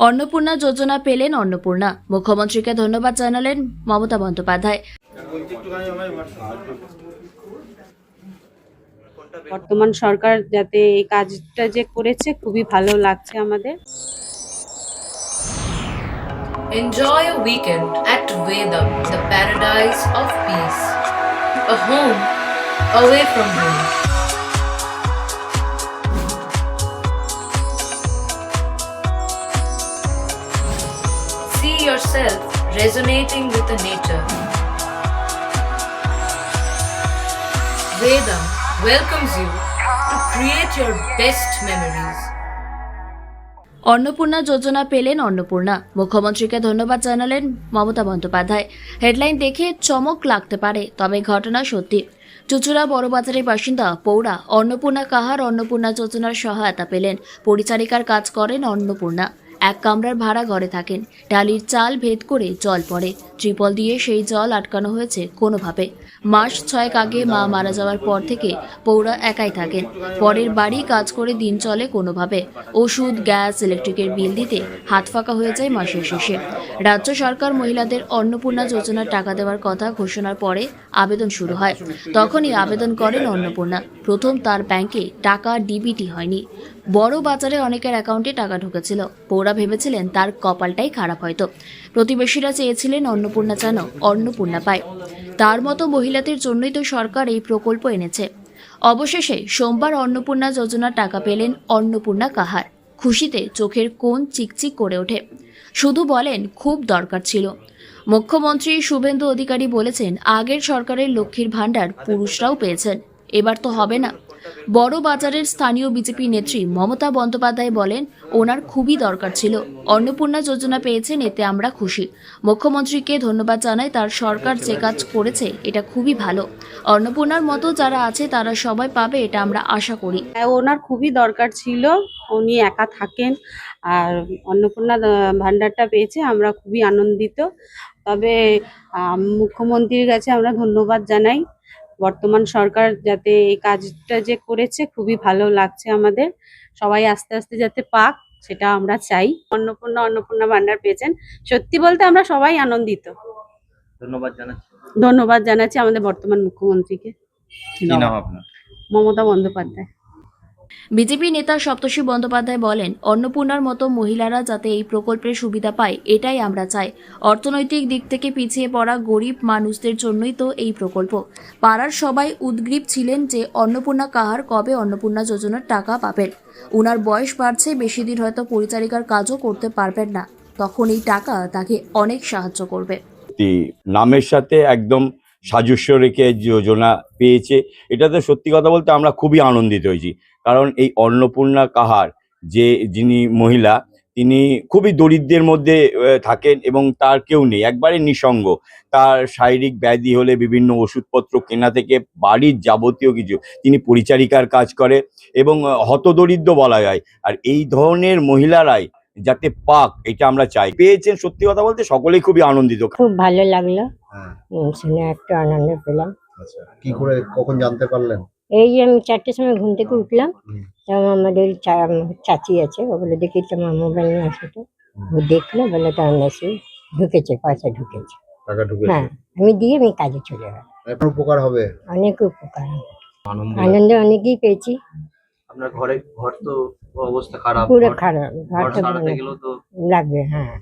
অন্নপূর্ণা যোজনা পেলেন অন্নপূর্ণা। মুখ্যমন্ত্রীকে ধন্যবাদ জানালেন মমতা বন্দ্যোপাধ্যায়। বর্তমান সরকার যাতে এই কাজটা যে করেছে খুবই ভালো লাগছে আমাদের। Enjoy a weekend at Vedam, the paradise of peace. A home away from home. See yourself resonating with the nature. Vedam welcomes you to create your best memories. Annapurna যোজনা পেলেন অন্নপূর্ণা। মুখ্যমন্ত্রীকে ধন্যবাদ জানালেন মমতা বন্দ্যোপাধ্যায়। হেডলাইন দেখে চমক লাগতে পারে, তবে ঘটনা সত্যি। চুচুড়া বড়বাজারের বাসিন্দা পৌরা অন্নপূর্ণা কাহার অন্নপূর্ণা যোজনার সহায়তা পেলেন। পরিচারিকার কাজ করেন অন্নপূর্ণা। এক কামরার ভাড়া ঘরে থাকেন। টালির চাল ভেদ করে জল পড়ে। ত্রিপল দিয়ে সেই জল আটকানো হয়েছে কোনোভাবে। মাস 6 আগে মা মারা যাওয়ার পর থেকে পৌরা একাই থাকেন। পরের বাড়ি কাজ করে দিন চলে কোনোভাবে। ওষুধ, গ্যাস, ইলেকট্রিকের বিল দিতে হাত ফাঁকা হয়ে যায় মাসের শেষে। রাজ্য সরকার মহিলাদের অন্নপূর্ণা যোজনার টাকা দেওয়ার কথা ঘোষণার পরে আবেদন শুরু হয়। তখনই আবেদন করেন অন্নপূর্ণা। প্রথম তার ব্যাংকে টাকা ডিবিটি হয়নি। বড় বাজারে অনেকের অ্যাকাউন্টে টাকা ঢুকেছিল। পৌরা ভেবেছিলেন তার কপালটাই খারাপ হয়তো। প্রতিবেশীরা চেয়েছিলেন অন্নপূর্ণা যেন অন্নপূর্ণা পায়। তার মতো মহিলাদের জন্যই তো সরকার এই প্রকল্প এনেছে। অবশেষে সোমবার অন্নপূর্ণা যোজনার টাকা পেলেন অন্নপূর্ণা কাহার। খুশিতে চোখের কোণ চিকচিক করে ওঠে। শুধু বলেন খুব দরকার ছিল। মুখ্যমন্ত্রী শুভেন্দু অধিকারী বলেছেন আগের সরকারের লক্ষ্মীর ভাণ্ডার পুরুষরাও পেয়েছেন, এবার তো হবে না। বড় বাজারের স্থানীয় বিজেপি নেত্রী মমতা বন্দ্যোপাধ্যায় বলেন ওনার খুবই দরকার ছিল। অন্নপূর্ণা যোজনা পেয়েছেন, এতে আমরা খুশি। মুখ্যমন্ত্রীকে ধন্যবাদ জানাই, তার সরকার যে কাজ করেছে এটা খুবই ভালো। অন্নপূর্ণার মতো যারা আছে তারা সবাই পাবে, এটা আমরা আশা করি। ওনার খুবই দরকার ছিল, উনি একা থাকেন, আর অন্নপূর্ণা ভান্ডারটা পেয়েছে, আমরা খুবই আনন্দিত। তবে মুখ্যমন্ত্রীর কাছে আমরা ধন্যবাদ জানাই। বর্তমান সরকার যাতে এই কাজটা যে করেছে খুবই ভালো লাগছে আমাদের। সবাই আস্তে আস্তে যাতে পাক সেটা আমরা চাই। অন্নপূর্ণা ভান্ডার পেয়েছেন, সত্যি বলতে আমরা সবাই আনন্দিত। ধন্যবাদ জানাচ্ছি আমাদের বর্তমান মুখ্যমন্ত্রীকে। কি নাম আপনার? মমতা বন্দ্যোপাধ্যায়। বিজেপি নেতা সপ্তর্ষি বন্দ্যোপাধ্যায় বলেন অন্নপূর্ণার মতো মহিলারা যাতে এই প্রকল্পের সুবিধা পায় এটাই আমরা চাই। অর্থনৈতিক দিক থেকে পিছিয়ে পড়া গরিব মানুষদের জন্যই তো এই প্রকল্প। পাড়ার সবাই উদ্গ্রীব ছিলেন যে অন্নপূর্ণা কাহার কবে অন্নপূর্ণা যোজনার টাকা পাবেন। উনার বয়স বাড়ছে, বেশি দিন হয়তো পরিচারিকার কাজও করতে পারবেন না, তখন এই টাকা তাকে অনেক সাহায্য করবে। নামের সাথে একদম সাজস্য রেখে যোজনা পেয়েছে, এটাতে সত্যি কথা বলতে আমরা খুবই আনন্দিত হয়েছি। কারণ এই অন্নপূর্ণা কাহার যিনি মহিলা, তিনি খুবই দরিদ্রের মধ্যে থাকেন এবং তার কেউ নেই, একবারে নিঃসঙ্গ। তার শারীরিক ব্যাধি হলে বিভিন্ন ওষুধপত্র কেনা থেকে বাড়ির যাবতীয় কিছু তিনি পরিচারিকার কাজ করে এবং হতদরিদ্র বলা যায়। আর এই ধরনের মহিলারাই যাতে পাক, এটা আমরা চাই। পেয়েছেন, সত্যি কথা বলতে সকলেই খুবই আনন্দিত। খুব ভালো লাগলো, হ্যাঁ, শুনে একটু আনন্দ পেলাম। আচ্ছা, কি করে কখন জানতে পারলেন? এই যে আমি 4টের সময় ঘুম থেকে উঠলাম, হুম। তখন আমাদের চাচি আছে, ও বলে দেখি তোমার মোবাইল নিয়ে আসো তো। ও দেখলো, বলে তার মেসেজ ঢুকেছে, পয়সা ঢুকেছে। টাকা ঢুকেছে? হ্যাঁ, আমি দিয়ে আমি কাজে চলে গেলাম। এখন উপকার হবে? অনেক উপকার, আনন্দ অনেকই পেয়েছি। আপনার ঘর তো অবস্থা খারাপ, পুরো খারাপ, ঘর ঘরটা সারাতে গেলেও তো লাগবে। হ্যাঁ,